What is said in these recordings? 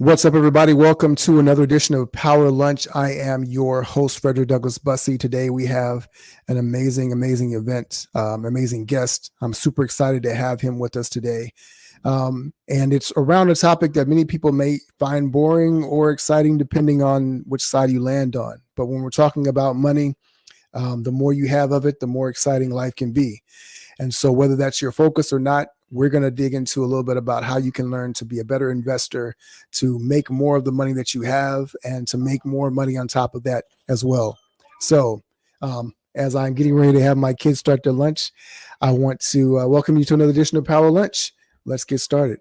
What's up, everybody? Welcome to another edition of Power Lunch. I am your host, Frederick Douglass Bussey. Today we have an amazing event, amazing guest. I'm super excited to have him with us today. And it's around a topic that many people may find boring or exciting, depending on which side you land on. But when we're talking about money, the more you have of it, the more exciting life can be. And so whether that's your focus or not, we're going to dig into a little bit about how you can learn to be a better investor, to make more of the money that you have, and to make more money on top of that as well. So as I'm getting ready to have my kids start their lunch, I want to welcome you to another edition of Power Lunch. Let's get started.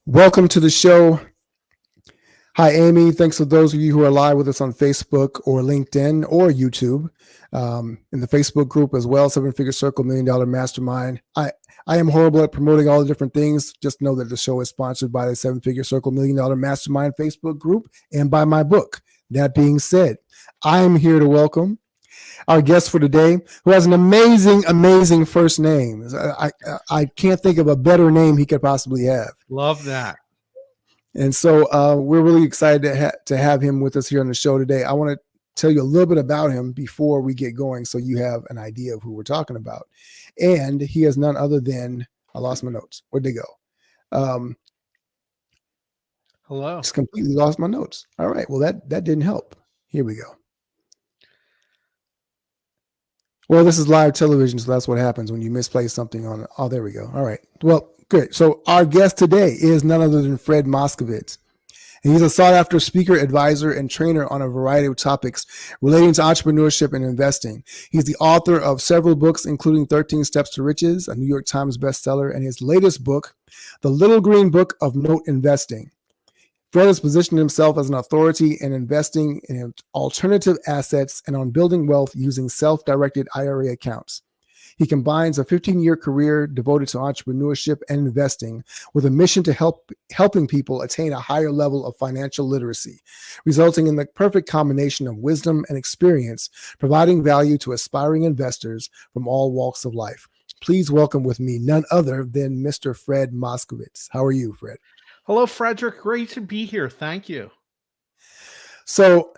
Welcome to the show. Hi, Amy. Thanks for those of you who are live with us on Facebook or LinkedIn or YouTube, in the Facebook group as well, Seven Figure Circle, $1 Million Mastermind. I am horrible at promoting all the different things. Just know that the show is sponsored by the Seven Figure Circle, $1 Million Mastermind Facebook group and by my book. That being said, I am here to welcome our guest for today, who has an amazing first name. I can't think of a better name he could possibly have. Love that. And so we're really excited to have him with us here on the show today. I want to tell you a little bit about him before we get going, so you have an idea of who we're talking about. And he is none other than, I lost my notes. Where'd they go? Hello. Just completely lost my notes. All right. Well, that didn't help. Here we go. Well, this is live television, so that's what happens when you misplace something on. Oh, there we go. All right. Well, good. So our guest today is none other than Fred Moskowitz. And he's a sought-after speaker, advisor, and trainer on a variety of topics relating to entrepreneurship and investing. He's the author of several books, including 13 Steps to Riches, a New York Times bestseller, and his latest book, The Little Green Book of Note Investing. Fred has positioned himself as an authority in investing in alternative assets and on building wealth using self-directed IRA accounts. He combines a 15-year career devoted to entrepreneurship and investing with a mission to helping people attain a higher level of financial literacy, resulting in the perfect combination of wisdom and experience, providing value to aspiring investors from all walks of life. Please welcome with me none other than Mr. Fred Moskowitz. How are you, Fred? Hello, Frederick. Great to be here. Thank you. So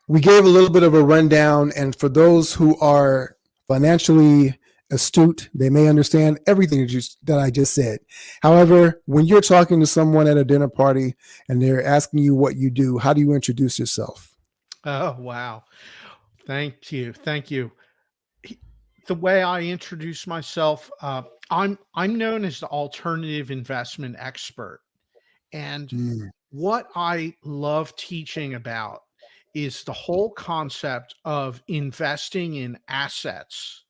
we gave a little bit of a rundown, and for those who are financially astute, they may understand everything that I just said. However, when you're talking to someone at a dinner party and they're asking you what you do, how do you introduce yourself? Oh, wow. Thank you. Thank you. The way I introduce myself, I'm known as the alternative investment expert. And what I love teaching about is the whole concept of investing in assets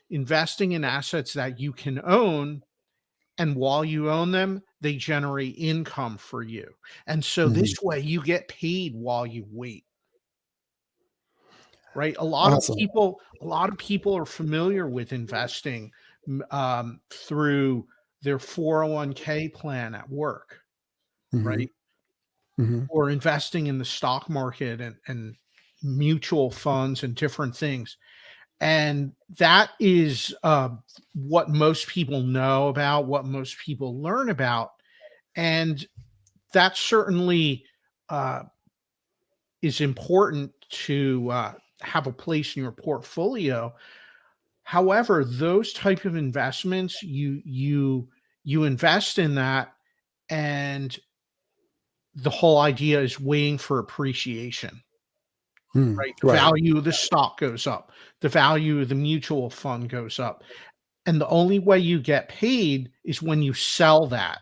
that you can own. And while you own them, they generate income for you. And so this way you get paid while you wait. Right? A lot of people are familiar with investing through their 401k plan at work. Right? Or investing in the stock market and mutual funds and different things. And that is what most people know about, what most people learn about. And that certainly is important to have a place in your portfolio. However, those type of investments, you invest in that, and the whole idea is waiting for appreciation, right? The value of the stock goes up. The value of the mutual fund goes up. And the only way you get paid is when you sell that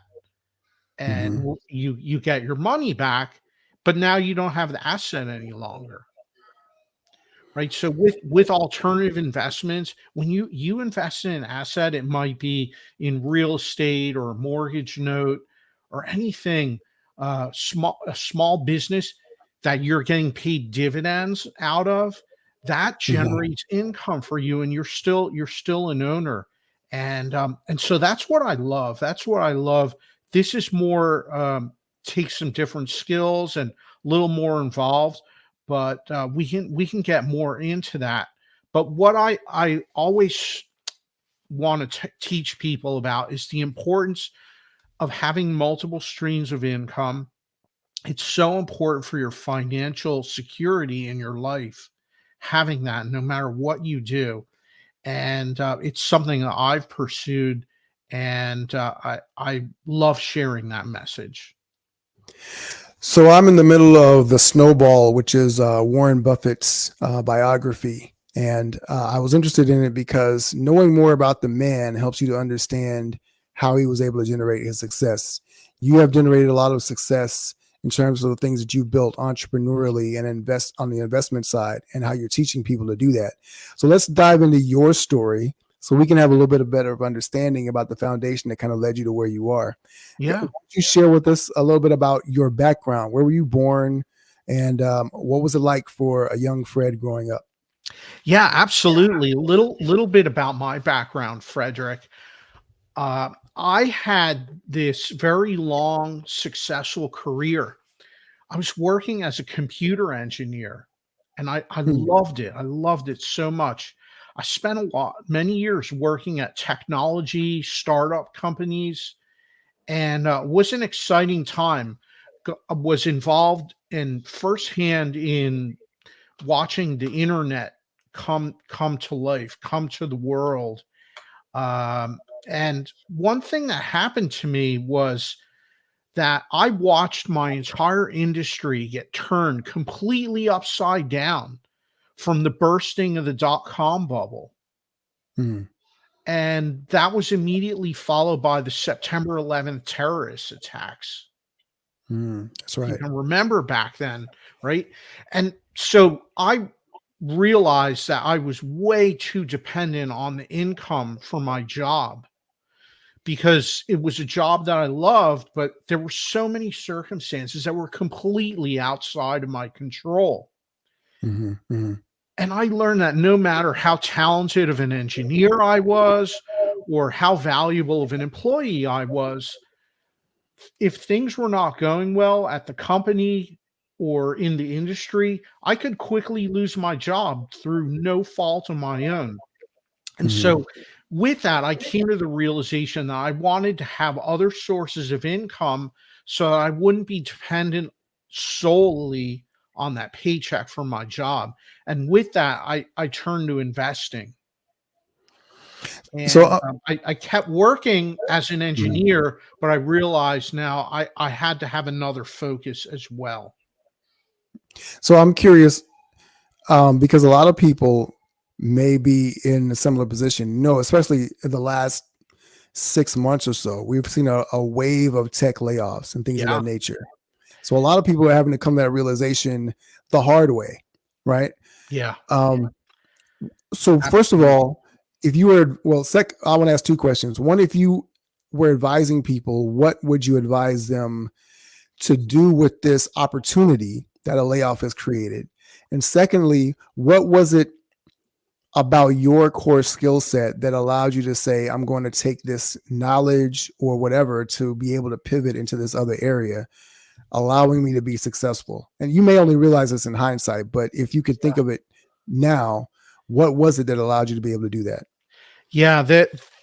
and you get your money back, but now you don't have the asset any longer. Right. So with alternative investments, when you invest in an asset, it might be in real estate or a mortgage note or anything, a small business, that you're getting paid dividends out of, that Mhm. generates income for you, and you're still an owner. And so that's what I love. That's what I love. This is more takes some different skills and a little more involved, but we can get more into that. But what I always want to teach people about is the importance of having multiple streams of income. It's so important for your financial security in your life, having that no matter what you do. And it's something that I've pursued, and I love sharing that message. So I'm in the middle of The Snowball, which is Warren Buffett's biography. And I was interested in it because knowing more about the man helps you to understand how he was able to generate his success. You have generated a lot of success in terms of the things that you've built entrepreneurially and invest on the investment side and how you're teaching people to do that. So let's dive into your story so we can have a little bit of better of understanding about the foundation that kind of led you to where you are. Yeah. Would you share with us a little bit about your background? Where were you born? And what was it like for a young Fred growing up? Yeah, absolutely. Little bit about my background, Frederick. I had this very long, successful career. I was working as a computer engineer, and I Hmm. loved it. I loved it so much. I spent many years working at technology startup companies, and was an exciting time. Was involved in firsthand in watching the internet come to life, come to the world. And one thing that happened to me was that I watched my entire industry get turned completely upside down from the bursting of the dot-com bubble. Hmm. And that was immediately followed by the September 11th terrorist attacks. Hmm. That's You right. can remember back then, right? And so I realized that I was way too dependent on the income for my job, because it was a job that I loved, but there were so many circumstances that were completely outside of my control. Hmm. Hmm. And I learned that no matter how talented of an engineer I was or how valuable of an employee I was, if things were not going well at the company or in the industry, I could quickly lose my job through no fault of my own. And Hmm. so, with that, I came to the realization that I wanted to have other sources of income so that I wouldn't be dependent solely on that paycheck from my job. And with that, I turned to investing. So, And I kept working as an mhm. engineer, but I realized now I had to have another focus as well. So I'm curious because a lot of people may be in a similar position. No, especially in the last 6 months or so, we've seen a wave of tech layoffs and things of Yeah, that nature. So a lot of people are having to come to that realization the hard way, right? yeah, Um, so first of absolutely. all, if you were I want to ask two questions. One, if you were advising people, what would you advise them to do with this opportunity that a layoff has created? And secondly, what was it about your core skill set that allowed you to say, I'm going to take this knowledge or whatever to be able to pivot into this other area, allowing me to be successful? And you may only realize this in hindsight, but if you could think of it now, what was it that allowed you to be able to do that? Yeah,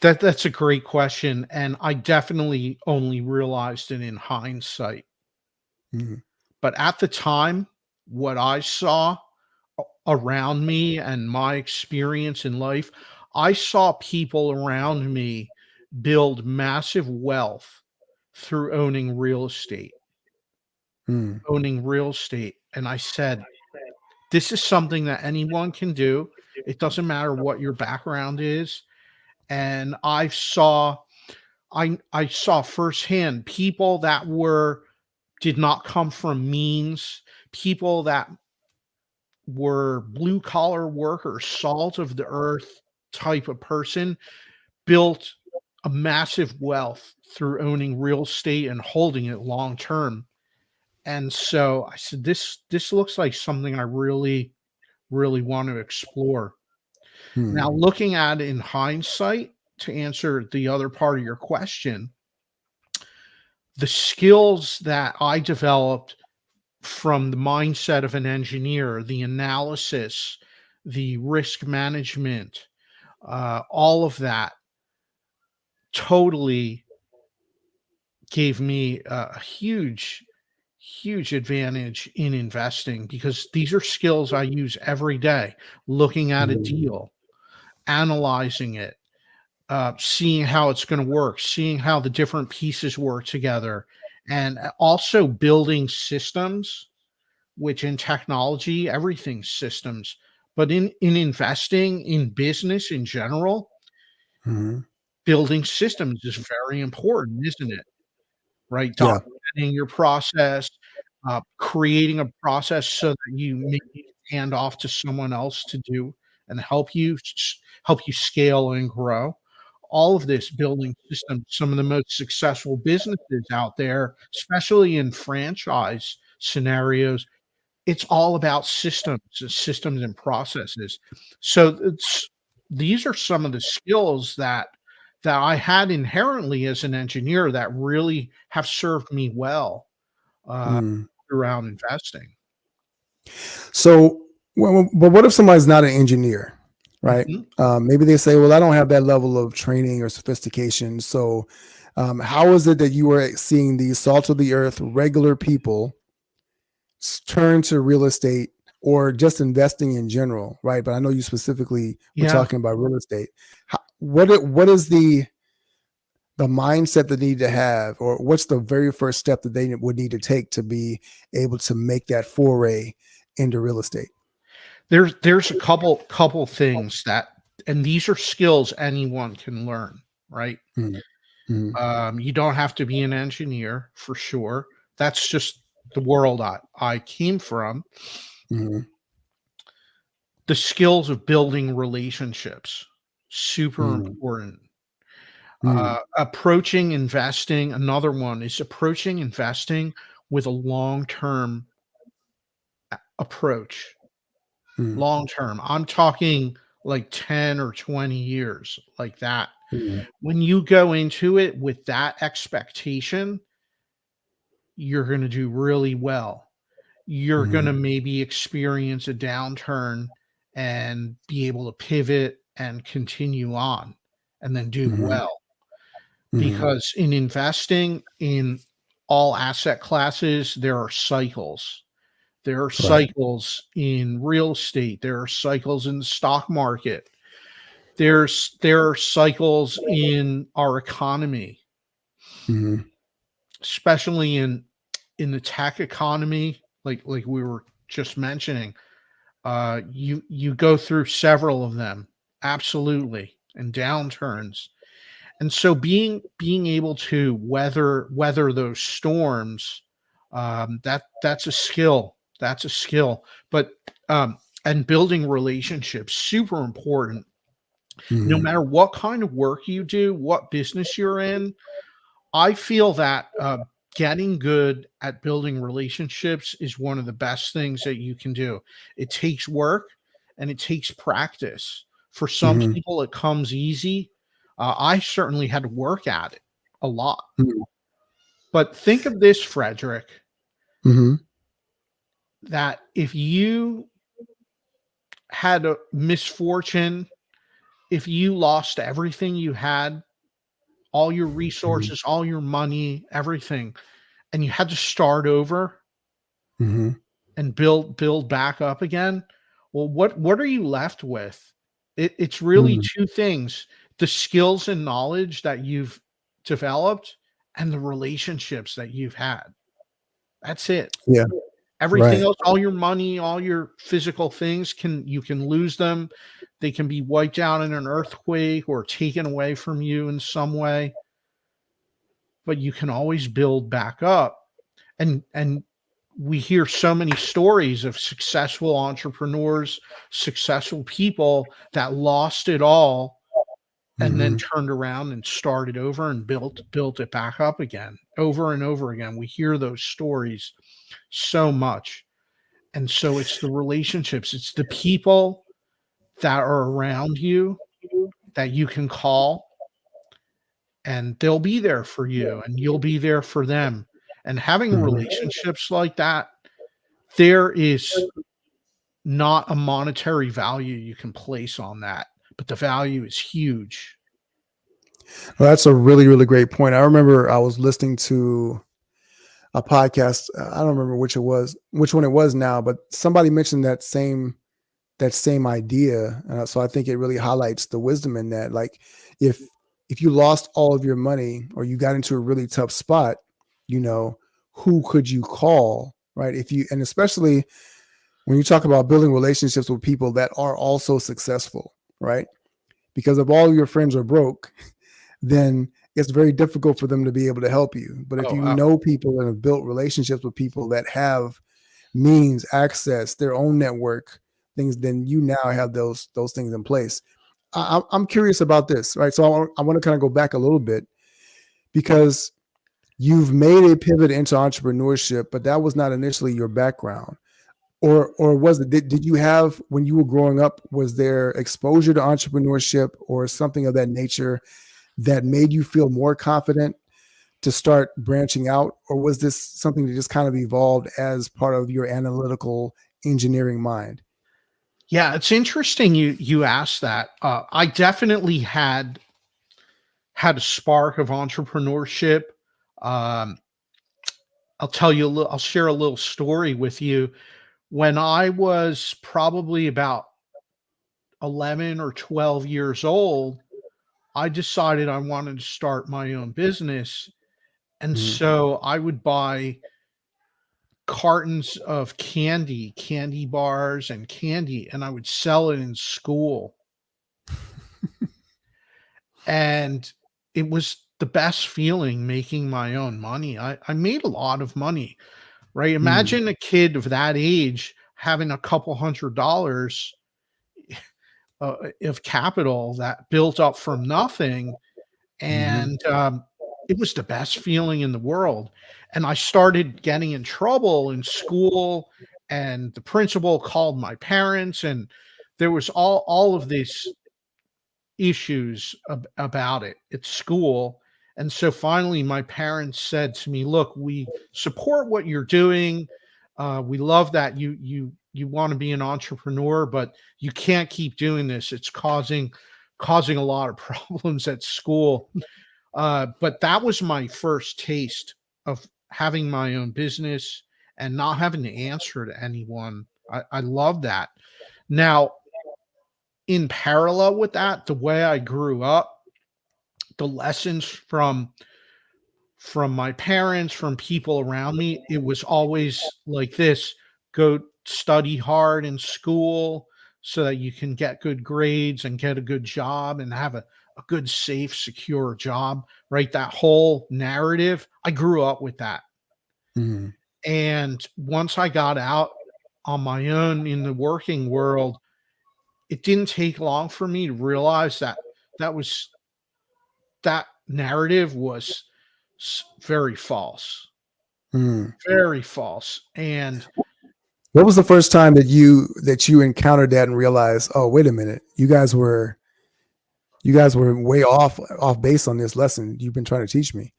that's a great question, and I definitely only realized it in hindsight. Mhm. But at the time, what I saw around me and my experience in life, I saw people around me build massive wealth through Mm. owning real estate. And I said, this is something that anyone can do. It doesn't matter what your background is. And I saw firsthand people that were did not come from means, people that were blue collar workers, salt of the earth type of person, built a massive wealth through owning real estate and holding it long term. And so I said, this looks like something I really want to explore. Hmm. Now, looking at it in hindsight, to answer the other part of your question, the skills that I developed from the mindset of an engineer, the analysis, the risk management, all of that totally gave me a huge advantage in investing because these are skills I use every day, looking at a Hmm. deal, analyzing it, seeing how it's going to work, seeing how the different pieces work together, and also building systems, which in technology, everything's systems. But in investing, in business in general, Hmm. building systems is very important, isn't it? Right? Yeah. Documenting your process, creating a process so that you maybe can hand off to someone else to do and help you scale and grow. All of this building systems, some of the most successful businesses out there, especially in franchise scenarios, it's all about systems and processes. So these are some of the skills that I had inherently as an engineer that really have served me well uh, Mm. throughout investing. So, but what if somebody's not an engineer, right? Mhm. Maybe they say, "Well, I don't have that level of training or sophistication." So, how is it that you were seeing these salt of the earth, regular people turn to real estate or just investing in general, right? But I know you specifically were Yeah, talking about real estate. What is the mindset they need to have, or what's the very first step that they would need to take to be able to make that foray into real estate? there's a couple things that, and these are skills anyone can learn, right? Mhm. Mhm. You don't have to be an engineer for sure. That's just the world I came from. Mhm. The skills of building relationships, super Mhm. important. Mhm. Approaching investing, another one is approaching investing with a long-term approach. Mhm. Long term. I'm talking like 10 or 20 years, like that. Mhm. When you go into it with that expectation, you're going to do really well. You're going to Mhm. maybe experience a downturn and be able to pivot and continue on and then do Mhm. well. Mhm. Because in investing in all asset classes, there are cycles. There are Right. cycles in real estate. There are cycles in the stock market. There are cycles in our economy, Mhm. especially in the tech economy, like we were just mentioning. You go through several of them, absolutely, and downturns. And so being able to weather those storms, that's a skill. That's a skill. But and building relationships, super important. No Mhm. matter what kind of work you do, what business you're in, I feel that getting good at building relationships is one of the best things that you can do. It takes work and it takes practice. For some Mhm. people, it comes easy. I certainly had to work at it a lot. Mhm. But think of this, Frederick, Mhm. that if you had a misfortune, if you lost everything you had, all your Mhm. resources, all your money, everything, and you had to start over Mhm. and build back up again, well, what are you left with? It's really Mhm. two things: the skills and knowledge that you've developed and the relationships that you've had. That's it. Yeah. Everything Right. else, all your money, all your physical things, can lose them. They can be wiped out in an earthquake or taken away from you in some way, but you can always build back up. And we hear so many stories of successful entrepreneurs, successful people that lost it all and then Mm-hmm. turned around and started over and built it back up again over and over again. We hear those stories so much. And so it's the relationships, it's the people that are around you that you can call, and they'll be there for you and you'll be there for them. And having Mm-hmm. relationships like that, there is not a monetary value you can place on that, but the value is huge. Well, that's a really, really great point. I remember I was listening to a podcast. I don't remember which one it was now, but somebody mentioned that same idea. So I think it really highlights the wisdom in that. Like, if if you lost all of your money or you got into a really tough spot, you know, who could you call, right? If you, and especially when you talk about building relationships with people that are also successful, right? Because if all your friends are broke, then it's very difficult for them to be able to help you. But if Oh, you know people and have built relationships with people that have means, access, their own network, things, then you now have those things in place. I'm curious about this, right? So I want to kind of go back a little bit because you've made a pivot into entrepreneurship, but that was not initially your background. Or was it? Did you have, when you were growing up, was there exposure to entrepreneurship or something of that nature that made you feel more confident to start branching out, or was this something that just kind of evolved as part of your analytical engineering mind? yeah, it's interesting you asked that. I definitely had a spark of entrepreneurship. Um, I'll tell you a little. I'll share a little story with you. When I was probably about 11 or 12 years old, I decided I wanted to start my own business. And Mhm. so I would buy cartons of candy bars and candy, and I would sell it in school. And it was the best feeling making my own money. I made a lot of money, right? Mhm. Imagine a kid of that age having a couple $100 of capital that built up from nothing. Mhm. And it was the best feeling in the world. And I started getting in trouble in school, and the principal called my parents, and there was all of these issues about it at school. And so finally, my parents said to me, "Look, we support what you're doing. We love that you want to be an entrepreneur, but you can't keep doing this. It's causing a lot of problems at school." But that was my first taste of having my own business and not having to answer to anyone. I love that. Now, in parallel with that, the way I grew up, the lessons from my parents, from people around me, it was always like this: go study hard in school so that you can get good grades and get a good job and have a good, safe, secure job, right? That whole narrative, I grew up with that. Mhm. And once I got out on my own in the working world, it didn't take long for me to realize that that was that narrative was very false. Mhm. Very false. And What was the first time that you encountered that and realized, oh, wait a minute, you guys were way off base on this lesson you've been trying to teach me?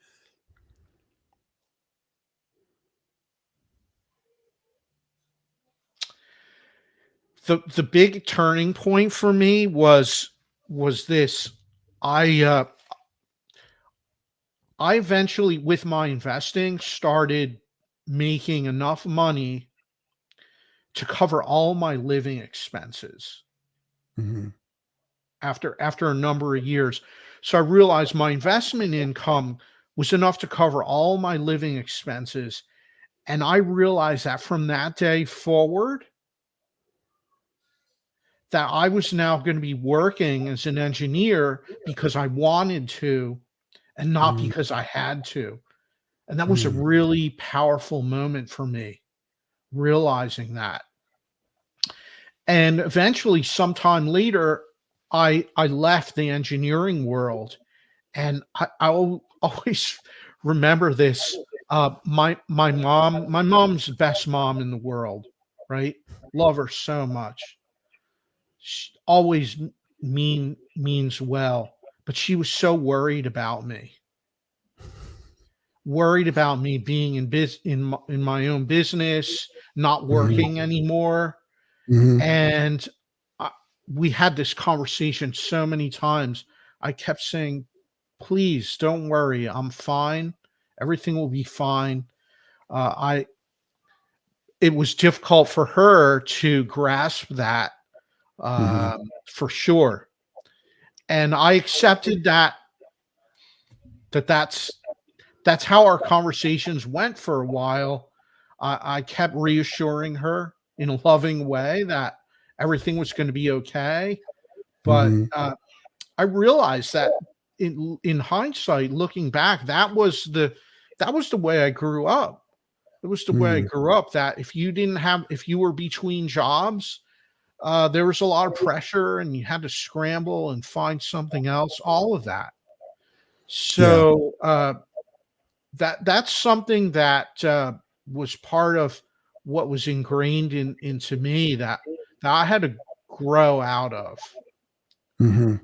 the big turning point for me was this. I I eventually, with my investing, started making enough money to cover all my living expenses Mhm. after a number of years. So I realized my investment income was enough to cover all my living expenses. And I realized that from that day forward, that I was now going to be working as an engineer because I wanted to and not Mhm. because I had to. And that was a Mhm. really powerful moment for me, realizing that. And eventually, sometime later, I left the engineering world, and always remember this. My mom's the best mom in the world, right? Love her so much. She always means well, but she was so worried about me being in my own business, not Mhm. working anymore. Mhm. And I, we had this conversation so many times. I kept saying, please don't worry, I'm fine, everything will be fine. I It was difficult for her to grasp that, Mhm. for sure, and I accepted that's how our conversations went for a while. I kept reassuring her in a loving way that everything was going to be okay. But Mhm. I realized that in hindsight, looking back, that was the way I grew up. It was the way I Mhm. grew up. That if you were between jobs, there was a lot of pressure, and you had to scramble and find something else. All of that. Yeah. So that's something that was part of what was ingrained into me that I had to grow out of. Mhm.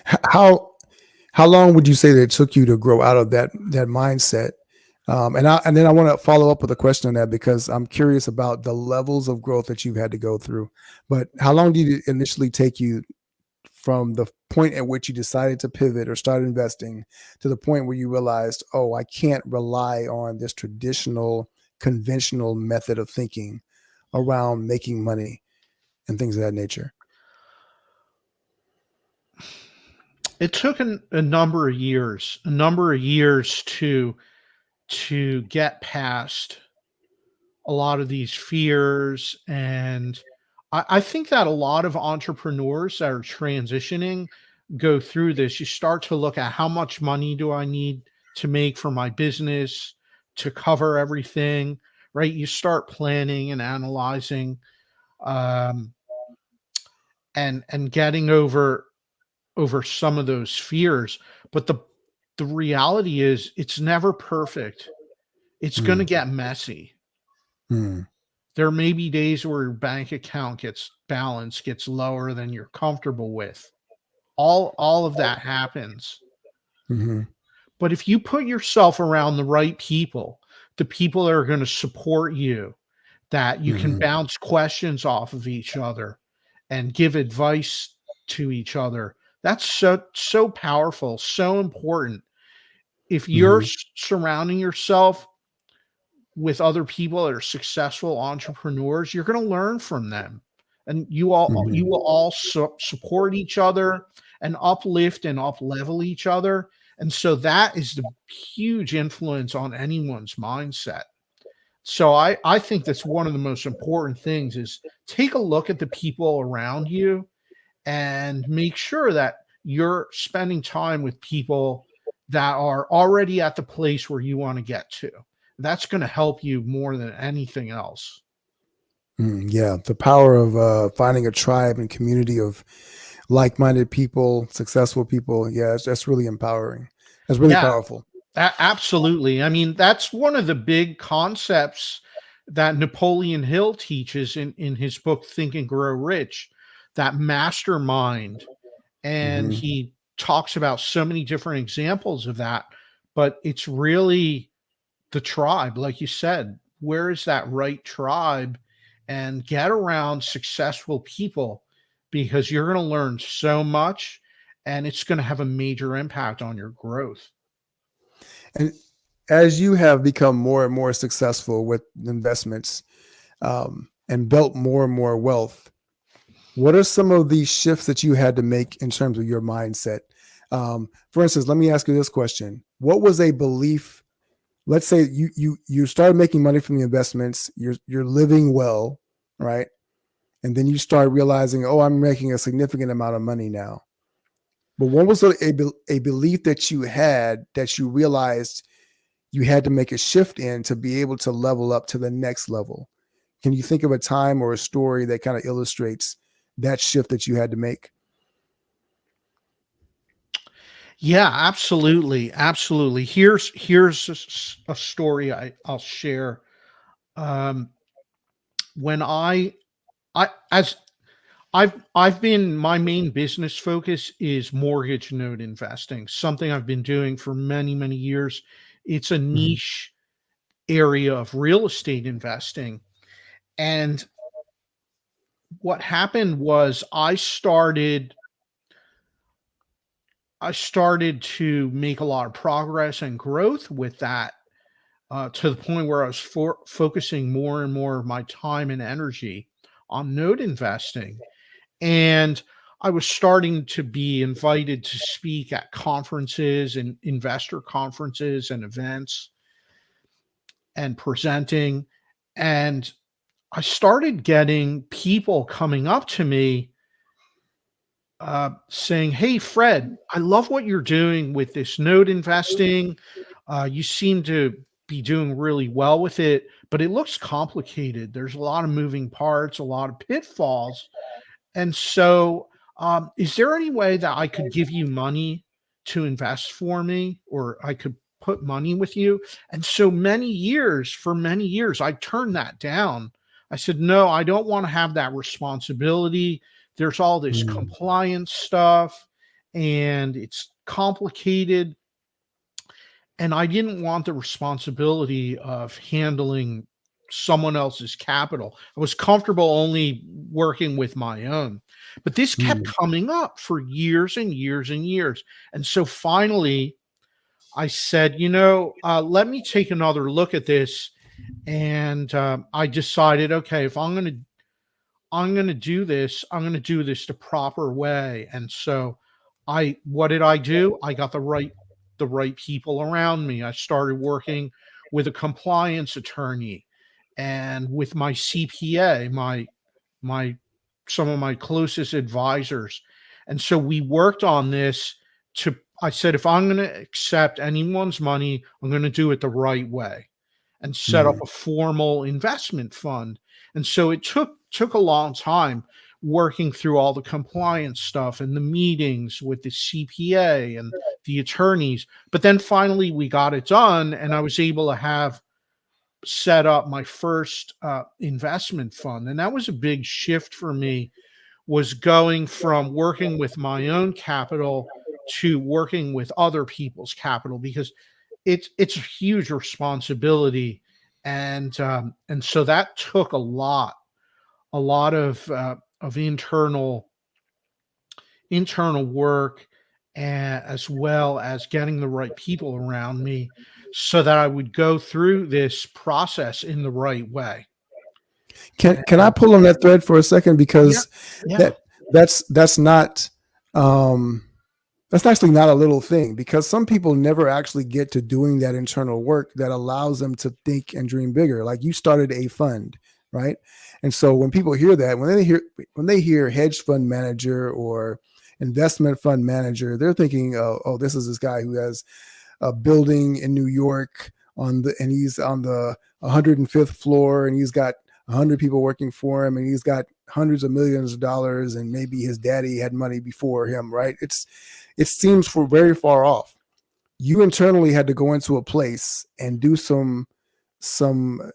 How how long would you say that it took you to grow out of that mindset? And then I want to follow up with a question on that because I'm curious about the levels of growth that you've had to go through. But how long did it initially take you from the point at which you decided to pivot or start investing to the point where you realized, oh, I can't rely on this traditional, conventional method of thinking around making money and things of that nature? It took a number of years to get past a lot of these fears. And I think that a lot of entrepreneurs that are transitioning go through this. You start to look at how much money do I need to make for my business to cover everything, right? You start planning and analyzing, um, and getting over some of those fears. But the reality is it's never perfect. It's going to Mm, get messy. mm, There may be days where your bank account gets lower than you're comfortable with. All of that happens. mhm, But if you put yourself around the right people, the people that are going to support you, that you can mhm, bounce questions off of each other and give advice to each other, that's so powerful, so important. If you're mhm, surrounding yourself with other people that are successful entrepreneurs, you're going to learn from them, and you mhm, will all support each other and uplift and up level each other. And so that is the huge influence on anyone's mindset. So I think that's one of the most important things is take a look at the people around you and make sure that you're spending time with people that are already at the place where you want to get to. That's going to help you more than anything else. yeah, the power of finding a tribe and community of like-minded people, successful people. Yeah, that's really empowering. That's really Yeah, powerful. absolutely. I mean, that's one of the big concepts that Napoleon Hill teaches in his book Think and Grow Rich, that mastermind. And Hmm. he talks about so many different examples of that, but it's really the tribe, like you said. Where is that right tribe? And get around successful people, because you're going to learn so much, and it's going to have a major impact on your growth. And as you have become more and more successful with investments and built more and more wealth, what are some of the shifts that you had to make in terms of your mindset? For instance, let me ask you this question: what was a belief? Let's say you started making money from the investments. You're living well, right? And then you start realizing, oh, I'm making a significant amount of money now. But what was a belief that you had that you realized you had to make a shift in to be able to level up to the next level? Can you think of a time or a story that kind of illustrates that shift that you had to make? Yeah, absolutely, absolutely. Here's a story I'll share. Um, when I as I've been my main business focus is mortgage note investing, something I've been doing for many, many years. It's a Mhm. niche area of real estate investing. And what happened was I started to make a lot of progress and growth with that, to the point where I was focusing more and more of my time and energy on note investing. And I was starting to be invited to speak at conferences and investor conferences and events and presenting. And I started getting people coming up to me, saying, "Hey, Fred, I love what you're doing with this note investing. You seem to be doing really well with it, but it looks complicated. There's a lot of moving parts, a lot of pitfalls. And so, is there any way that I could give you money to invest for me, or I could put money with you?" And so for many years, I turned that down. I said, "No, I don't want to have that responsibility. There's all this Mm. compliance stuff, and it's complicated." And I didn't want the responsibility of handling someone else's capital. I was comfortable only working with my own. But this kept Mm. coming up for years and years and years. And so finally, I said, let me take another look at this. And I decided, okay, if I'm going to do this. I'm going to do this the proper way. And so what did I do? I got the right people around me. I started working with a compliance attorney and with my CPA, my some of my closest advisors. And so we worked on this to I said, if I'm going to accept anyone's money, I'm going to do it the right way and set up Mm. a formal investment fund. And so it took a long time working through all the compliance stuff and the meetings with the CPA and the attorneys. But then finally we got it done, and I was able to have set up my first investment fund. And that was a big shift for me, was going from working with my own capital to working with other people's capital, because it's a huge responsibility. And so that took a lot of internal work, as well as getting the right people around me so that I would go through this process in the right way. Can I And pull on that thread for a second, yeah, because yeah, that that's not um, that's actually not a little thing, because some people never actually get to doing that internal work that allows them to think and dream bigger. Like, you started a fund, right? And so when people hear that, when they hear hedge fund manager or investment fund manager, they're thinking, oh, this is this guy who has a building in New York and he's on the 105th floor, and he's got 100 people working for him, and he's got hundreds of millions of dollars, and maybe his daddy had money before him, right? It seems for very far off. You internally had to go into a place and do some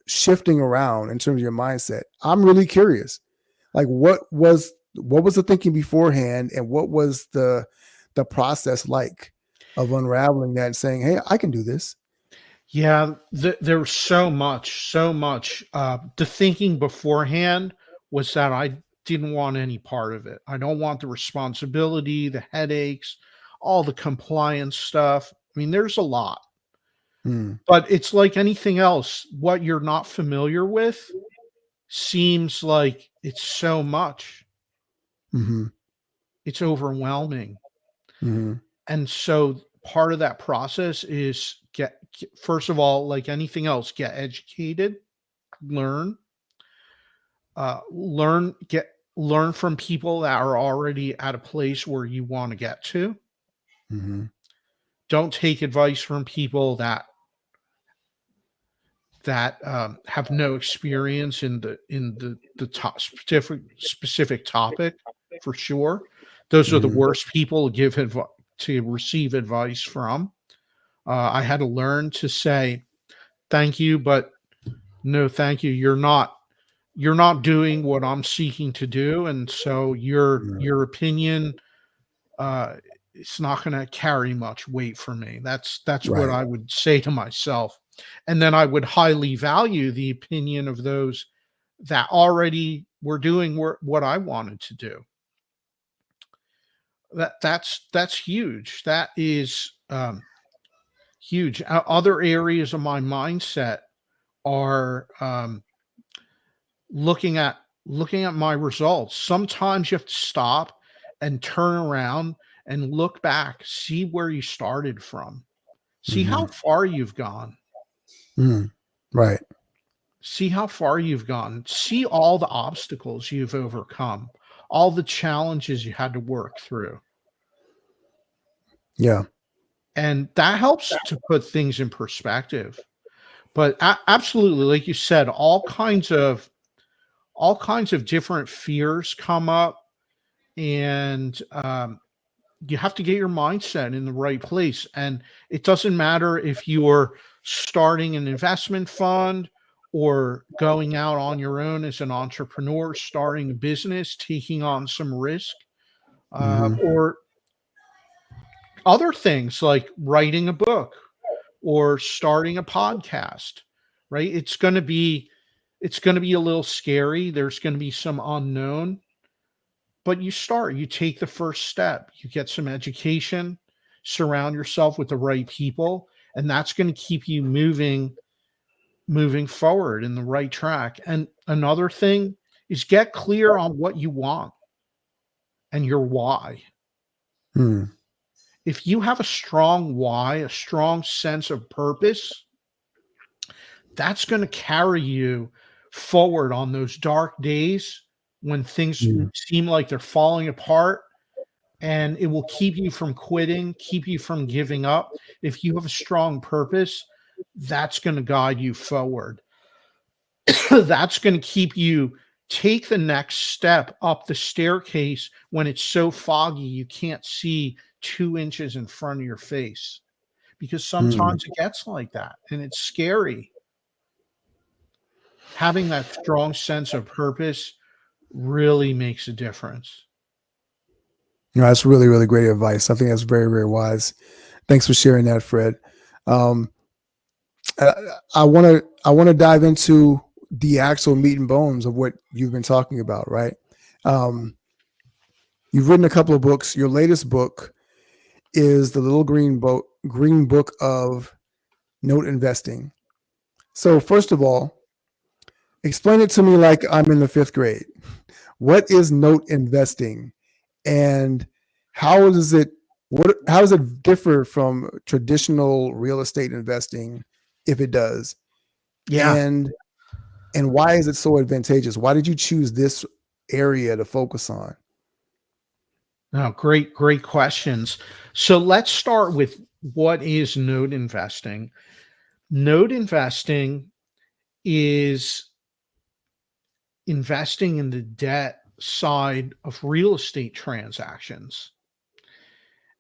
shifting around in terms of your mindset. I'm really curious. Like, what was the thinking beforehand, and what was the process like of unraveling that and saying, "Hey, I can do this." yeah. There was so much. The thinking beforehand was that I didn't want any part of it. I don't want the responsibility, the headaches, all the compliance stuff. I mean, there's a lot. Mm. But it's like anything else. What you're not familiar with seems like it's so much. Hmm. It's overwhelming. Hmm. And so part of that process is first of all, like anything else, get educated, learn, learn from people that are already at a place where you want to get to. Hmm. Don't take advice from people that have no experience in the top specific topic, for sure. Those are the Hmm. worst people to give advice. to receive advice from. I had to learn to say thank you, but no thank you. You're not doing what I'm seeking to do, and so your opinion, uh, it's not going to carry much weight for me. That's what Right. I would say to myself, and then I would highly value the opinion of those that already were doing what I wanted to do. That's huge. That is huge. Other areas of my mindset are looking at looking at my results. Sometimes you have to stop and turn around and look back, see where you started from, see how Hmm. far you've gone, Mm. Right. see how far you've gone, see all the obstacles you've overcome, all the challenges you had to work through. Yeah. And that helps to put things in perspective. But absolutely, like you said, all kinds of different fears come up, and you have to get your mindset in the right place. And it doesn't matter if you're starting an investment fund or going out on your own as an entrepreneur, starting a business, taking on some risk, Hmm. or other things like writing a book or starting a podcast, right? It's going to be a little scary. There's going to be some unknown, but you take the first step, you get some education, surround yourself with the right people, and that's going to keep you moving forward in the right track. And another thing is get clear on what you want and your why. Mm. If you have a strong why, a strong sense of purpose, that's going to carry you forward on those dark days when things Mm. seem like they're falling apart, and it will keep you from quitting, keep you from giving up. If you have a strong purpose, that's going to guide you forward. That's going to keep you take the next step up the staircase when it's so foggy you can't see 2 inches in front of your face, because Mm. sometimes it gets like that and it's scary. Having that strong sense of purpose really makes a difference. That's really, really great advice. I think that's very, very wise. Thanks for sharing that, Fred. Um, I want to dive into the actual meat and bones of what you've been talking about, right? Um, you've written a couple of books. Your latest book is the Little Green Book of Note Investing. So, first of all, explain it to me like I'm in the fifth grade. What is note investing, and how does it how does it differ from traditional real estate investing, if it does? Yeah. And why is it so advantageous? Why did you choose this area to focus on? Oh, great questions. So let's start with what is note investing. Note investing is investing in the debt side of real estate transactions.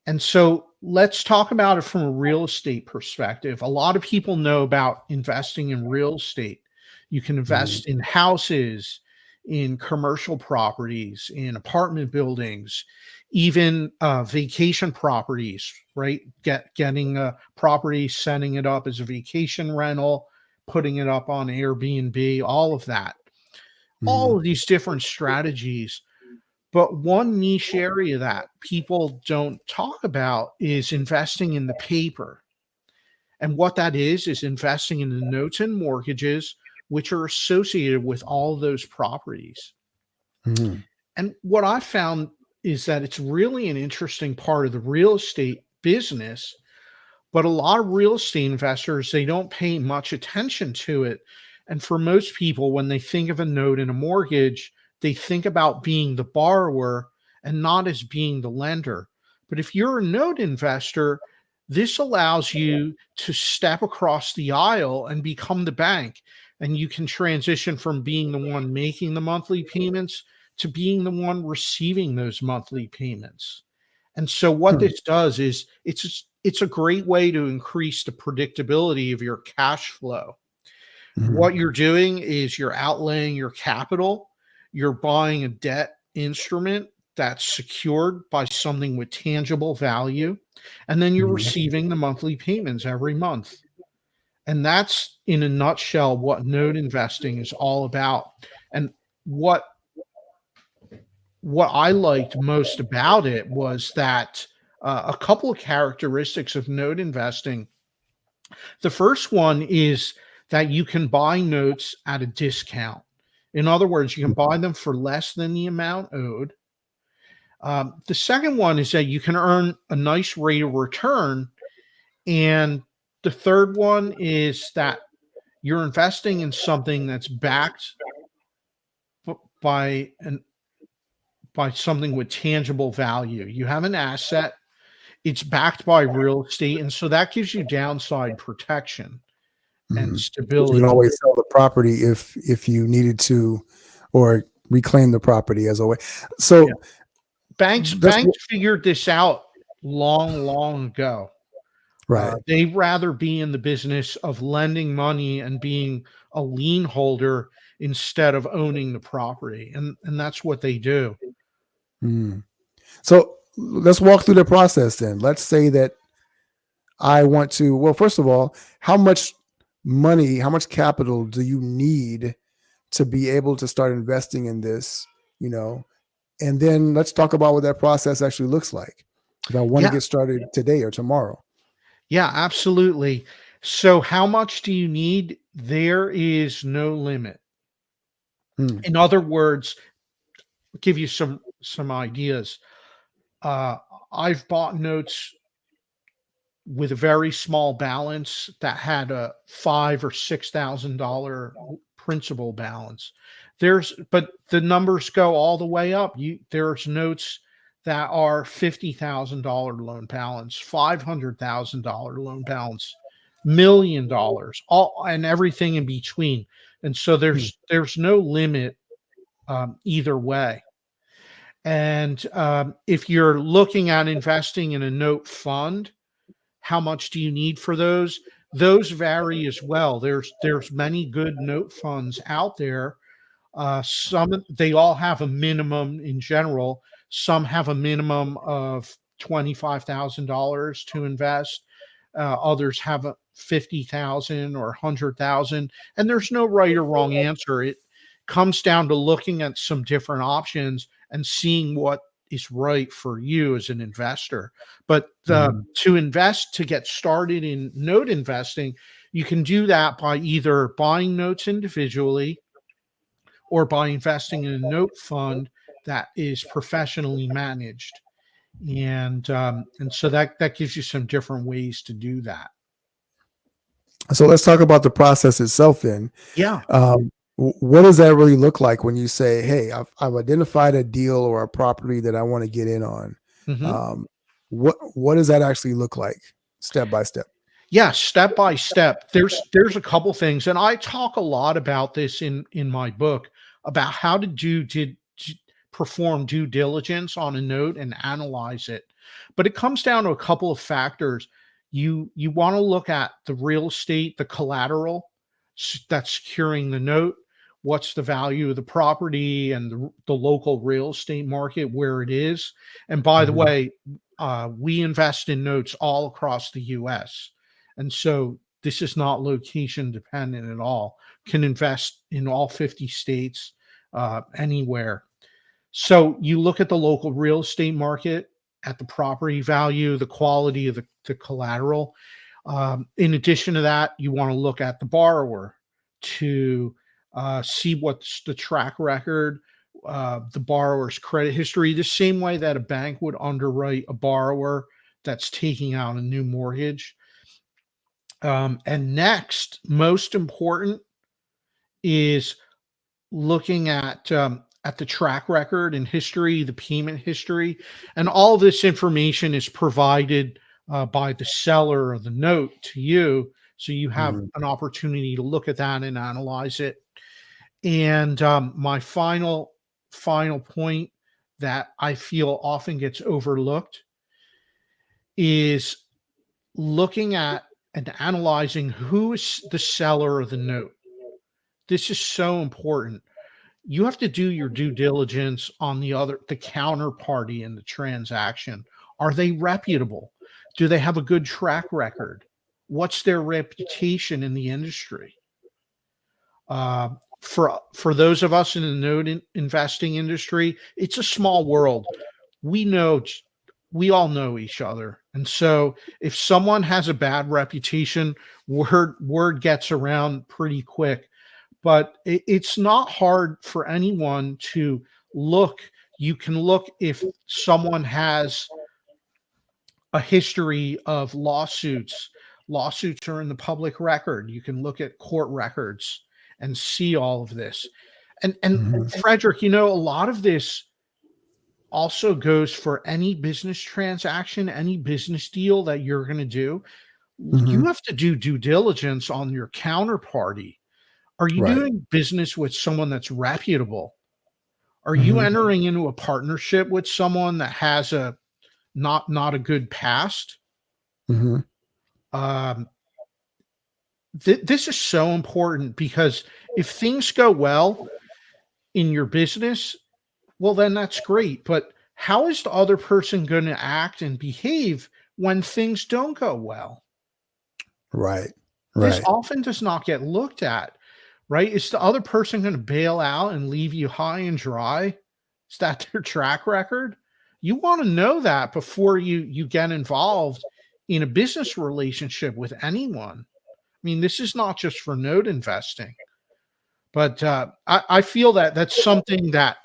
And so let's talk about it from a real estate perspective. A lot of people know about investing in real estate. You can Mhm. invest in houses, in commercial properties, in apartment buildings, even vacation properties, right? Getting a property, setting it up as a vacation rental, putting it up on Airbnb, all of that. All Mhm. of these different strategies, but one niche area that people don't talk about is investing in the paper. And what that is investing in the notes and mortgages which are associated with all those properties. Mhm. And what I found is that it's really an interesting part of the real estate business, but a lot of real estate investors, they don't pay much attention to it. And for most people, when they think of a note and a mortgage, they think about being the borrower and not as being the lender. But if you're a note investor, this allows you to step across the aisle and become the bank. And you can transition from being the one making the monthly payments to being the one receiving those monthly payments. And so what Hmm. this does is it's a great way to increase the predictability of your cash flow. Mhm. What you're doing is you're outlaying your capital, you're buying a debt instrument that's secured by something with tangible value, and then you're Mhm. receiving the monthly payments every month. And that's in a nutshell what note investing is all about. And what what I liked most about it was that a couple of characteristics of note investing. The first one is that you can buy notes at a discount. In other words, you can buy them for less than the amount owed. The second one is that you can earn a nice rate of return. And the third one is that you're investing in something that's backed by an by something with tangible value. You have an asset, it's backed by real estate, and so that gives you downside protection and Mhm. You can stability. always sell the property if you needed to, or reclaim the property as a way. Yeah. So that's Banks figured this out long, long ago. right. They'd rather be in the business of lending money and being a lien holder instead of owning the property, and that's what they do. Mm. So let's walk through the process then. Let's say that I want to, well, first of all, how much money, how much capital do you need to be able to start investing in this, you know? And then let's talk about what that process actually looks like. If I want to Yeah, get started today or tomorrow. yeah, absolutely. So how much do you need? There is no limit. Hmm. In other words, give you some ideas. Uh, I've bought notes with a very small balance that had a $5,000 or $6,000 principal balance. But the numbers go all the way up. There's notes that are $50,000 loan balance, $500,000 loan balance, $1 million, all and everything in between. And so Hmm. there's no limit either way. And if you're looking at investing in a note fund, how much do you need for those? Those vary as well. There's many good note funds out there. Some they all have a minimum in general. Some have a minimum of $25,000 to invest. Others have a 50,000 or 100,000, and there's no right or wrong answer. It comes down to looking at some different options and seeing what is right for you as an investor. But Mhm. to invest, to get started in note investing, you can do that by either buying notes individually or by investing in a note fund that is professionally managed. And so that gives you some different ways to do that. So let's talk about the process itself then. Yeah. What does that really look like when you say, "Hey, I've identified a deal or a property that I want to get in on"? Hmm. Um, what does that actually look like, step by step? Yeah, step by step. There's a couple things, and I talk a lot about this in my book about how to perform due diligence on a note and analyze it. But it comes down to a couple of factors. You want to look at the real estate, the collateral that's securing the note. What's the value of the property and the local real estate market where it is? And by the Mhm. way, we invest in notes all across the U.S. And so this is not location dependent at all. Can invest in all 50 states, anywhere. So you look at the local real estate market, at the property value, the quality of the collateral. In addition to that, you want to look at the borrower to see what's the track record, the borrower's credit history, the same way that a bank would underwrite a borrower that's taking out a new mortgage. And next, most important, is looking at the track record and history, the payment history, and all this information is provided by the seller of the note to you, so you have Mhm. an opportunity to look at that and analyze it. And my final point that I feel often gets overlooked is looking at and analyzing who is the seller of the note. This is so important. You have to do your due diligence on the counterparty in the transaction. Are they reputable? Do they have a good track record? What's their reputation in the industry? For those of us in the investing industry, it's a small world. We know we all know each other, and so if someone has a bad reputation, word gets around pretty quick. But it's not hard for anyone to look. You can look if someone has a history of lawsuits. Lawsuits are in the public record. You can look at court records and see all of this. And Mhm. Frederick, you know, a lot of this also goes for any business transaction, any business deal that you're going to do. You Mhm. have to do due diligence on your counterparty. Are you Right. doing business with someone that's reputable? Are you Mhm. entering into a partnership with someone that has a not a good past? Mhm. Um, this is so important because if things go well in your business, well, then that's great. But how is the other person going to act and behave when things don't go well? Right. This Right. often does not get looked at, right? Is the other person going to bail out and leave you high and dry? Is that their track record? You want to know that before you get involved in a business relationship with anyone. I mean, this is not just for note investing, but I feel that that's something that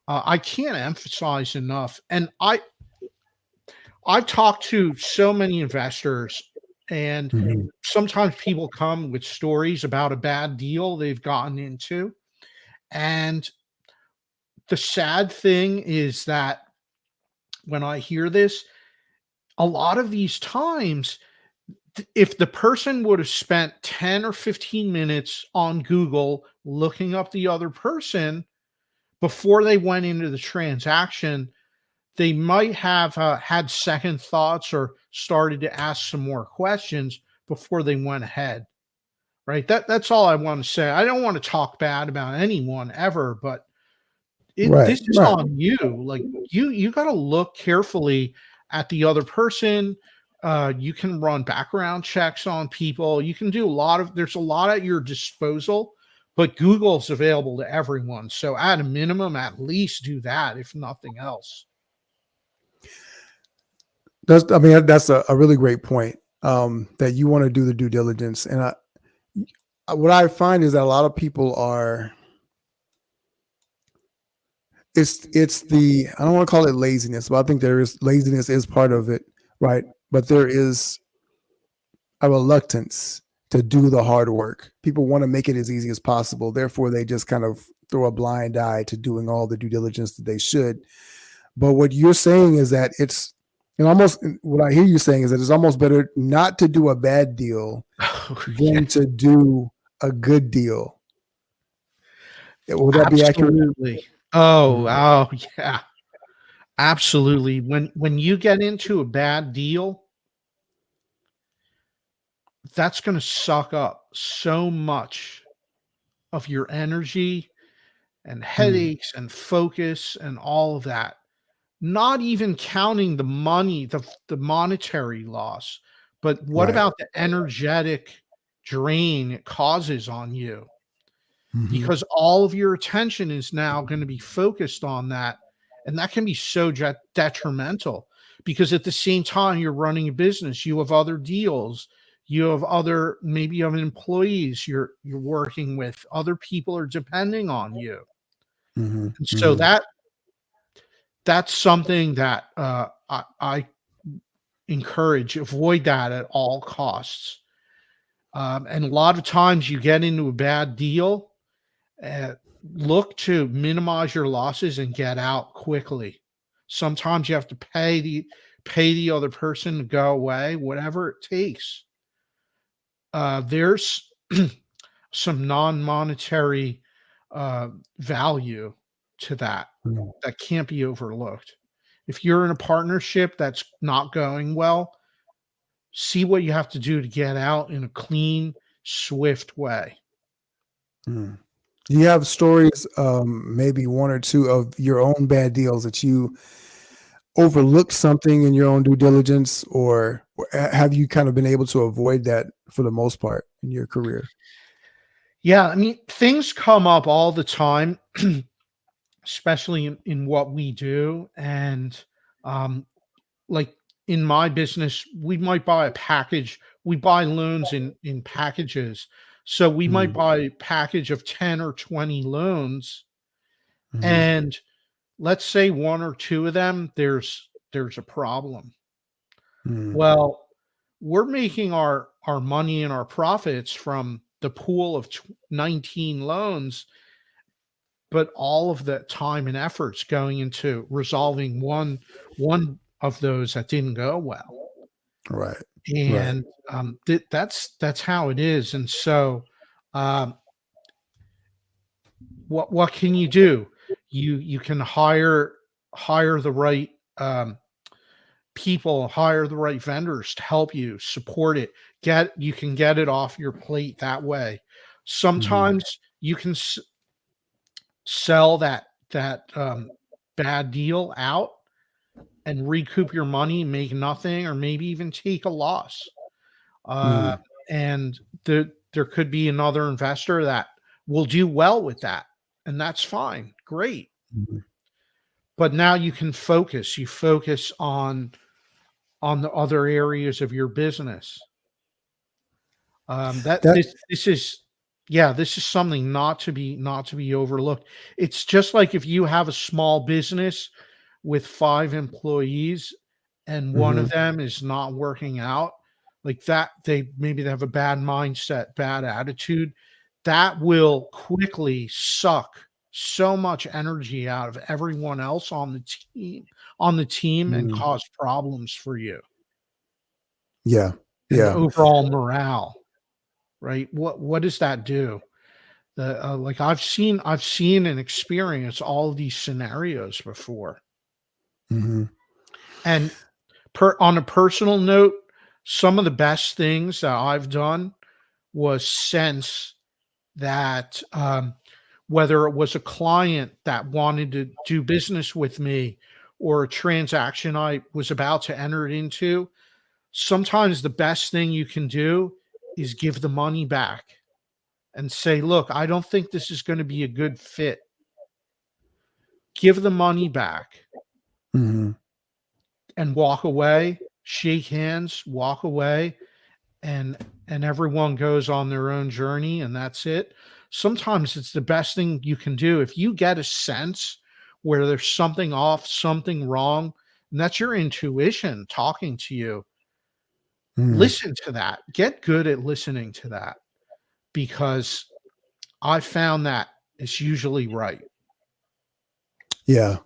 I can't emphasize enough. And I talk to so many investors, and Mhm. sometimes people come with stories about a bad deal they've gotten into. And the sad thing is that when I hear this, a lot of these times, if the person would have spent 10 or 15 minutes on Google looking up the other person before they went into the transaction, they might have had second thoughts or started to ask some more questions before they went ahead. Right. That's all I want to say. I don't want to talk bad about anyone ever, but Right. this is Right. on you. Like you got to look carefully at the other person. You can run background checks on people. You can do there's a lot at your disposal, but Google's available to everyone. So at a minimum, at least do that, if nothing else. I mean, that's a really great point. That you want to do the due diligence, and what I find is that a lot of people are. It's the I don't want to call it laziness, but I think there is laziness is part of it, right? But there is a reluctance to do the hard work. People want to make it as easy as possible. Therefore, they just kind of throw a blind eye to doing all the due diligence that they should. But what you're saying is that it's and almost what I hear you saying is that it's almost better not to do a bad deal Oh, yeah, than to do a good deal. Would that be accurate? absolutely. Oh, Mhm. oh, yeah, absolutely. When you get into a bad deal, that's going to suck up so much of your energy and Mhm. headaches and focus and all of that. Not even counting the money, the monetary loss, but what Right. about the energetic drain it causes on you? Mhm. Because all of your attention is now going to be focused on that. And that can be so detrimental because at the same time, you're running a business, you have other deals, you have other, maybe you have employees you're working with, other people are depending on you. Mhm. And so Mhm. that's something that I encourage, avoid that at all costs. And a lot of times you get into a bad deal, uh, look to minimize your losses and get out quickly. Sometimes you have to pay the other person to go away, whatever it takes. There's some non-monetary value to that Mhm. that can't be overlooked. If you're in a partnership that's not going well, see what you have to do to get out in a clean, swift way. Mm. Do you have stories, maybe one or two of your own bad deals that you overlooked something in your own due diligence, or have you kind of been able to avoid that for the most part in your career? Yeah, I mean, things come up all the time, especially in what we do. And um, like in my business, we might buy a package. We buy loans in packages. So we might Mm, buy a package of 10 or 20 loans. mhm, And let's say one or two of them, there's a problem. mm, Well, we're making our money and our profits from the pool of 19 loans, but all of the time and efforts going into resolving one of those that didn't go well. right, right. And that's how it is. And so um, what can you do? You can hire the right people, hire the right vendors to help you support it. You can get it off your plate that way. Mhm, Sometimes you can sell that bad deal out and recoup your money, make nothing, or maybe even take a loss. Uh, mm, and there could be another investor that will do well with that, and that's fine, great. mhm. But now you can focus. You focus on the other areas of your business. That That this is yeah, this is something not to be overlooked. It's just like if you have a small business with 5 employees and one of mhm, them is not working out, like that, they have a bad mindset, bad attitude, that will quickly suck so much energy out of everyone else on the team and mm, cause problems for you yeah, and the yeah, overall morale, right? What does that do? Like I've seen and experienced all of these scenarios before. mhm, And on a personal note, some of the best things that I've done was sense that whether it was a client that wanted to do business with me or a transaction I was about to enter into, sometimes the best thing you can do is give the money back and say, look, I don't think this is going to be a good fit. Give the money back mhm, and walk away, shake hands, walk away, and everyone goes on their own journey and that's it. Sometimes it's the best thing you can do if you get a sense where there's something off, something wrong, and that's your intuition talking to you. mm, Listen to that. Get good at listening to that because I found that it's usually right. yeah.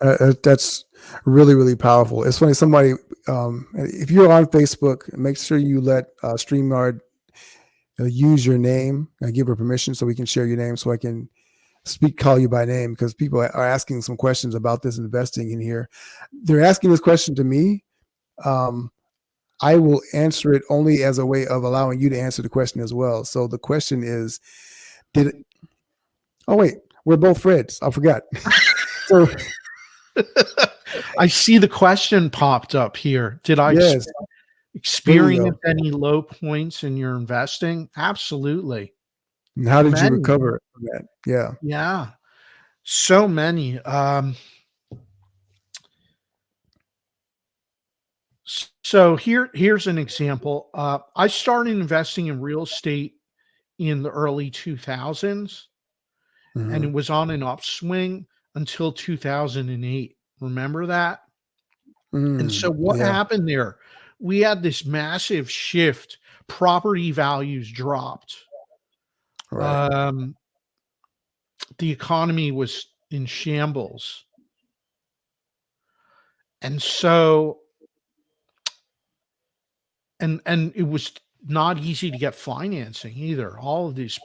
That's really, really powerful. It's funny. Somebody, if you're on Facebook, make sure you let StreamYard use your name and give her permission so we can share your name so I can call you by name because people are asking some questions about this investing in here. They're asking this question to me. Um, I will answer it only as a way of allowing you to answer the question as well. So the question is, did it, oh wait, we're both Freds. I forgot. So I see the question popped up here. Did I yes, here we experience go. any low points in your investing? Absolutely. And how did you Many. recover from that? Yeah. Yeah. So many. So here's an example. I started investing in real estate in the early 2000s, and Hmm. it was on an upswing until 2008. Remember that? And so Mm, what yeah. happened there? We had this massive shift. Property values dropped. Right. Um, the economy was in shambles. And so and it was not easy to get financing either. All of these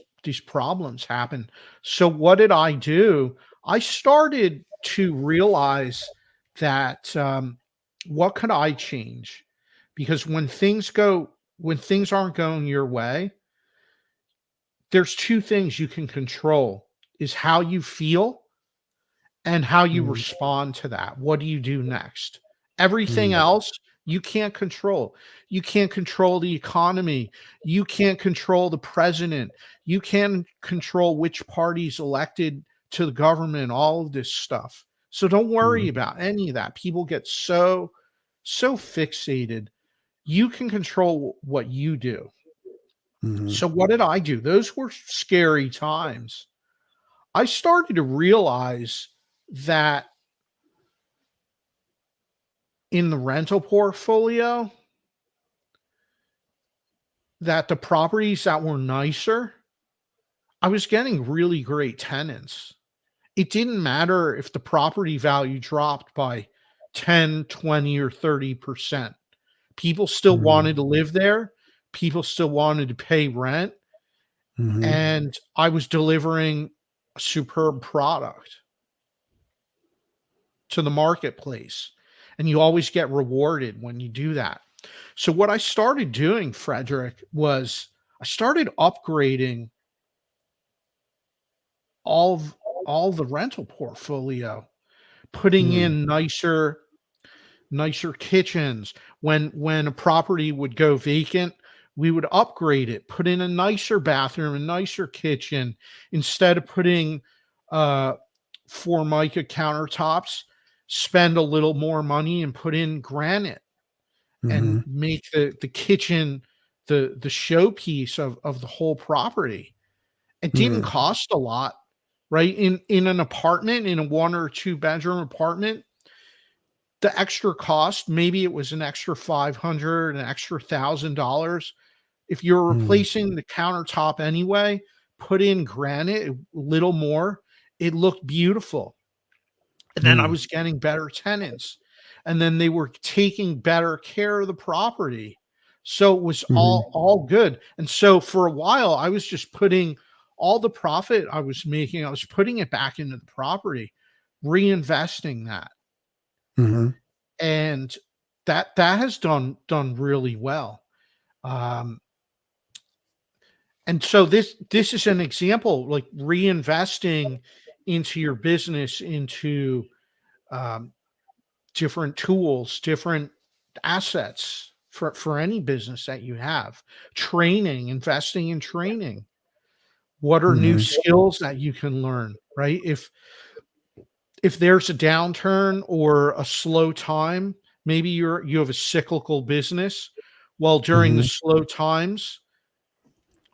problems happened. So what did I do? I started to realize that what could I change? Because when things aren't going your way, there's two things you can control is how you feel and how you Mm-hmm. respond to that. What do you do next? Everything Mm-hmm. else you can't control. You can't control the economy. You can't control the president. You can't control which party's elected to the government, all of this stuff. So don't worry about any of that. People get so fixated. You can control what you do. Mm-hmm. So what did I do? Those were scary times. I started to realize that in the rental portfolio, that the properties that were nicer, I was getting really great tenants. It didn't matter if the property value dropped by 10, 20, or 30%. People still Mm-hmm. wanted to live there. People still wanted to pay rent. Mm-hmm. And I was delivering a superb product to the marketplace. And you always get rewarded when you do that. So what I started doing, Frederick, was I started upgrading all of, all the rental portfolio, putting Mm-hmm. in nicer kitchens. When a property would go vacant, we would upgrade it, put in a nicer bathroom, a nicer kitchen, instead of putting Formica countertops, spend a little more money and put in granite and Mm-hmm. make the kitchen the showpiece of the whole property. It didn't Mm-hmm. cost a lot, right? In an apartment, in a 1 or 2 bedroom apartment, the extra cost, maybe it was an extra 500, an extra $1,000. If you're Mm-hmm. replacing the countertop anyway, put in granite, a little more, it looked beautiful. And then I was getting better tenants. And then they were taking better care of the property. So it was Mm-hmm. all good. And so for a while, I was just putting all the profit I was making, I was putting it back into the property, reinvesting that. Mm-hmm. And that has done really well. Um, and so this is an example, like reinvesting into your business, into um, different tools, different assets for any business that you have. Training, investing in training. What are new Mm-hmm. skills that you can learn, right? If there's a downturn or a slow time, maybe you have a cyclical business. Well, during the Mm-hmm. slow times,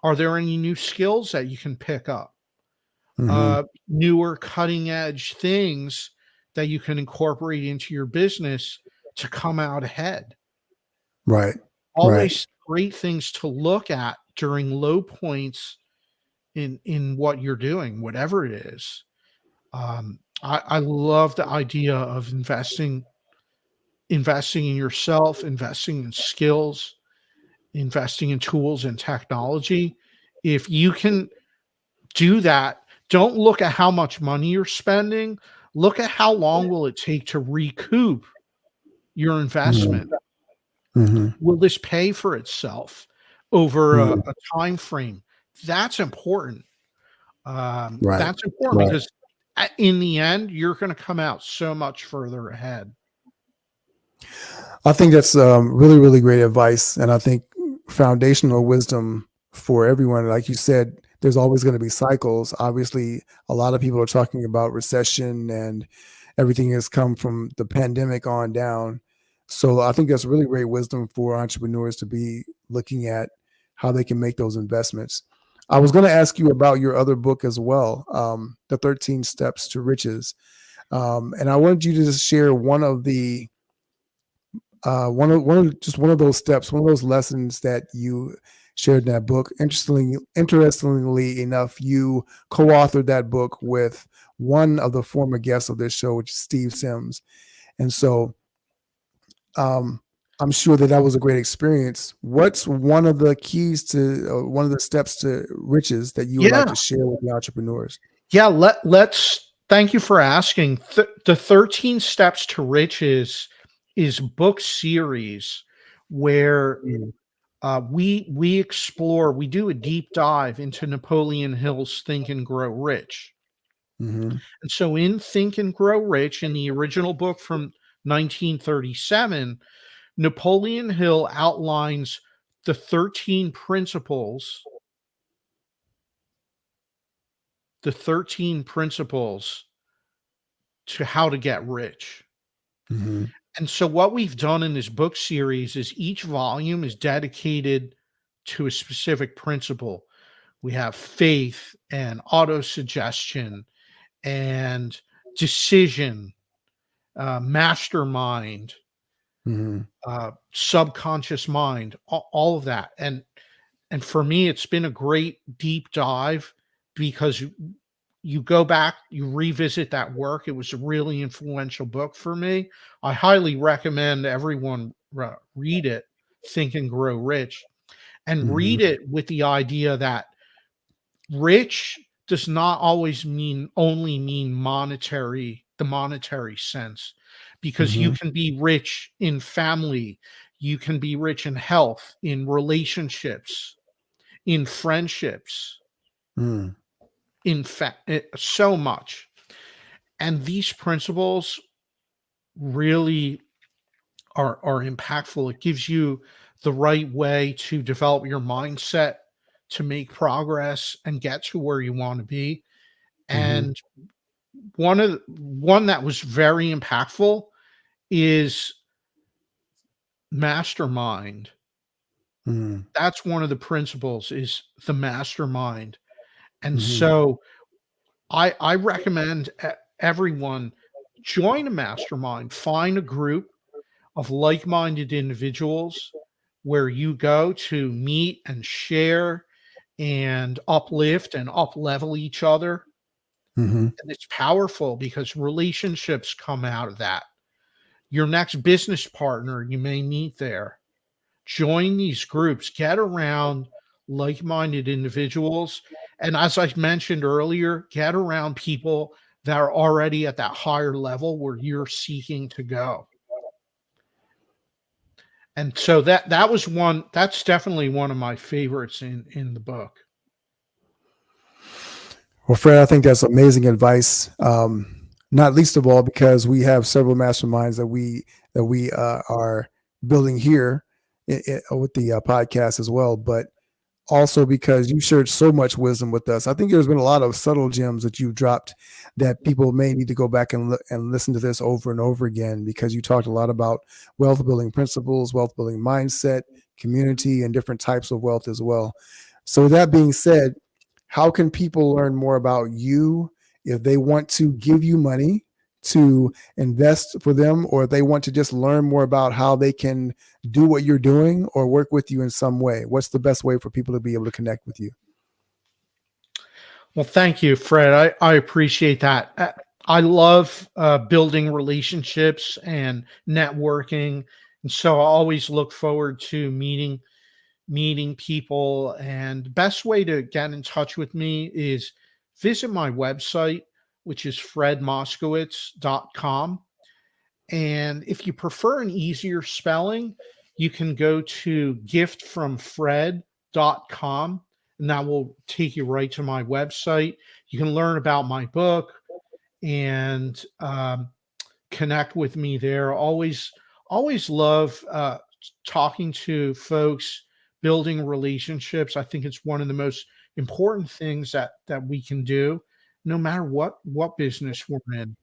are there any new skills that you can pick up? Mm-hmm. Newer cutting edge things that you can incorporate into your business to come out ahead. Right. Right. Always great things to look at during low points in what you're doing, whatever it is. I love the idea of investing in yourself, investing in skills, investing in tools and technology. If you can do that, don't look at how much money you're spending. Look at how long will it take to recoup your investment. Mm-hmm. Mm-hmm. Will this pay for itself over Mm-hmm. a time frame? That's important. Right. That's important Right. because in the end, you're going to come out so much further ahead. I think that's really, really great advice. And I think foundational wisdom for everyone. Like you said, there's always going to be cycles. Obviously, a lot of people are talking about recession and everything has come from the pandemic on down. So I think that's really great wisdom for entrepreneurs to be looking at how they can make those investments. I was going to ask you about your other book as well, The 13 Steps to Riches. And I wanted you to just share one of the one of those steps, one of those lessons that you shared in that book. Interestingly enough, you co-authored that book with one of the former guests of this show, which is Steve Sims. And so I'm sure that was a great experience. What's one of the keys to one of the steps to riches that you would like Yeah. to share with the entrepreneurs? Yeah. Let's Thank you for asking. The 13 Steps to Riches is book series where Mm, we explore, we do a deep dive into Napoleon Hill's Think and Grow Rich. mm-hmm, And so in Think and Grow Rich, in the original book from 1937, Napoleon Hill outlines the 13 principles, the 13 principles to how to get rich. mm-hmm, And so what we've done in this book series is each volume is dedicated to a specific principle. We have faith and autosuggestion and decision, mastermind, mm-hmm, subconscious mind, all of that. And for me, it's been a great deep dive because you go back, you revisit that work. It was a really influential book for me. I highly recommend everyone read it, Think and Grow Rich, and mm-hmm, read it with the idea that rich does not always mean only mean monetary, the monetary sense, because you mm-hmm, can be rich in family, you can be rich in health, in relationships, in friendships, mm, in fact, so much. And these principles really are impactful. It gives you the right way to develop your mindset to make progress and get to where you want to be. mm-hmm, And one that was very impactful is mastermind. mm, That's one of the principles, is the mastermind. And mm-hmm, so I recommend everyone join a mastermind, find a group of like-minded individuals where you go to meet and share and uplift and up level each other. mm-hmm. And it's powerful because relationships come out of that. Your next business partner you may meet there. Join these groups, get around like-minded individuals. And as I mentioned earlier, get around people that are already at that higher level where you're seeking to go. And so that's definitely one of my favorites in the book. Well, Fred, I think that's amazing advice. Not least of all because we have several masterminds that we are building here with the podcast as well. But also because you shared so much wisdom with us. I think there's been a lot of subtle gems that you've dropped that people may need to go back and listen to this over and over again because you talked a lot about wealth building principles, wealth building mindset, community, and different types of wealth as well. So, with that being said, how can people learn more about you if they want to give you money to invest for them, or if they want to just learn more about how they can do what you're doing or work with you in some way? What's the best way for people to be able to connect with you? Well, thank you, Fred. I appreciate that. I love building relationships and networking. And so I always look forward to meeting people. And best way to get in touch with me is visit my website, which is fredmoskowitz.com. And if you prefer an easier spelling, you can go to giftfromfred.com, and that will take you right to my website. You can learn about my book and connect with me there. Always love talking to folks, building relationships. I think it's one of the most important things that we can do, no matter what business we're in.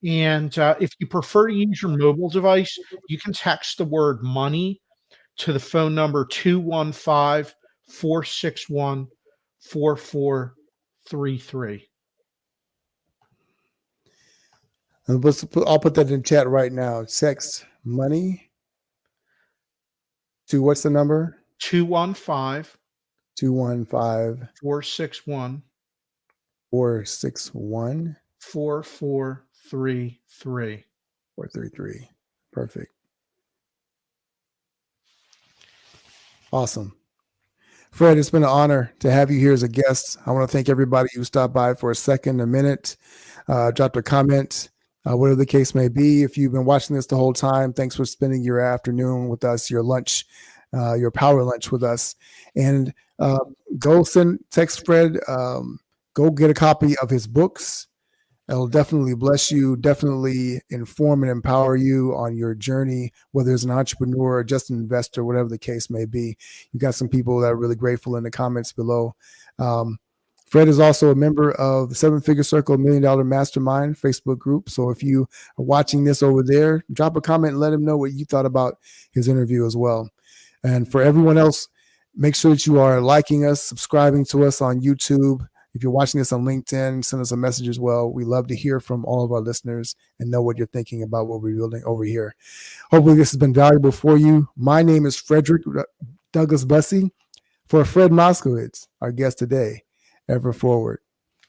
And if you prefer to use your mobile device, you can text the word money to the phone number 215-461-4433. And I'll put that in chat right now. Text money to what's the number? 215 215 461 461 4433. 433. Perfect. Awesome. Fred, it's been an honor to have you here as a guest. I want to thank everybody who stopped by for a second, a minute. dropped a comment, whatever the case may be. If you've been watching this the whole time, thanks for spending your afternoon with us, your lunch, your power lunch with us. And go text Fred, go get a copy of his books. It'll definitely bless you, definitely inform and empower you on your journey, whether it's an entrepreneur or just an investor, whatever the case may be. You've got some people that are really grateful in the comments below. Fred is also a member of the 7-Figure Circle $1 Million Mastermind Facebook group. So if you are watching this over there, drop a comment and let him know what you thought about his interview as well. And for everyone else, make sure that you are liking us, subscribing to us on YouTube. If you're watching this on LinkedIn, send us a message as well. We love to hear from all of our listeners and know what you're thinking about what we're building over here. Hopefully this has been valuable for you. My name is Frederick Douglass Bussey. For Fred Moskowitz, our guest today, ever forward.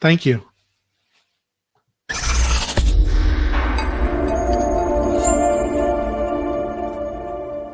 Thank you.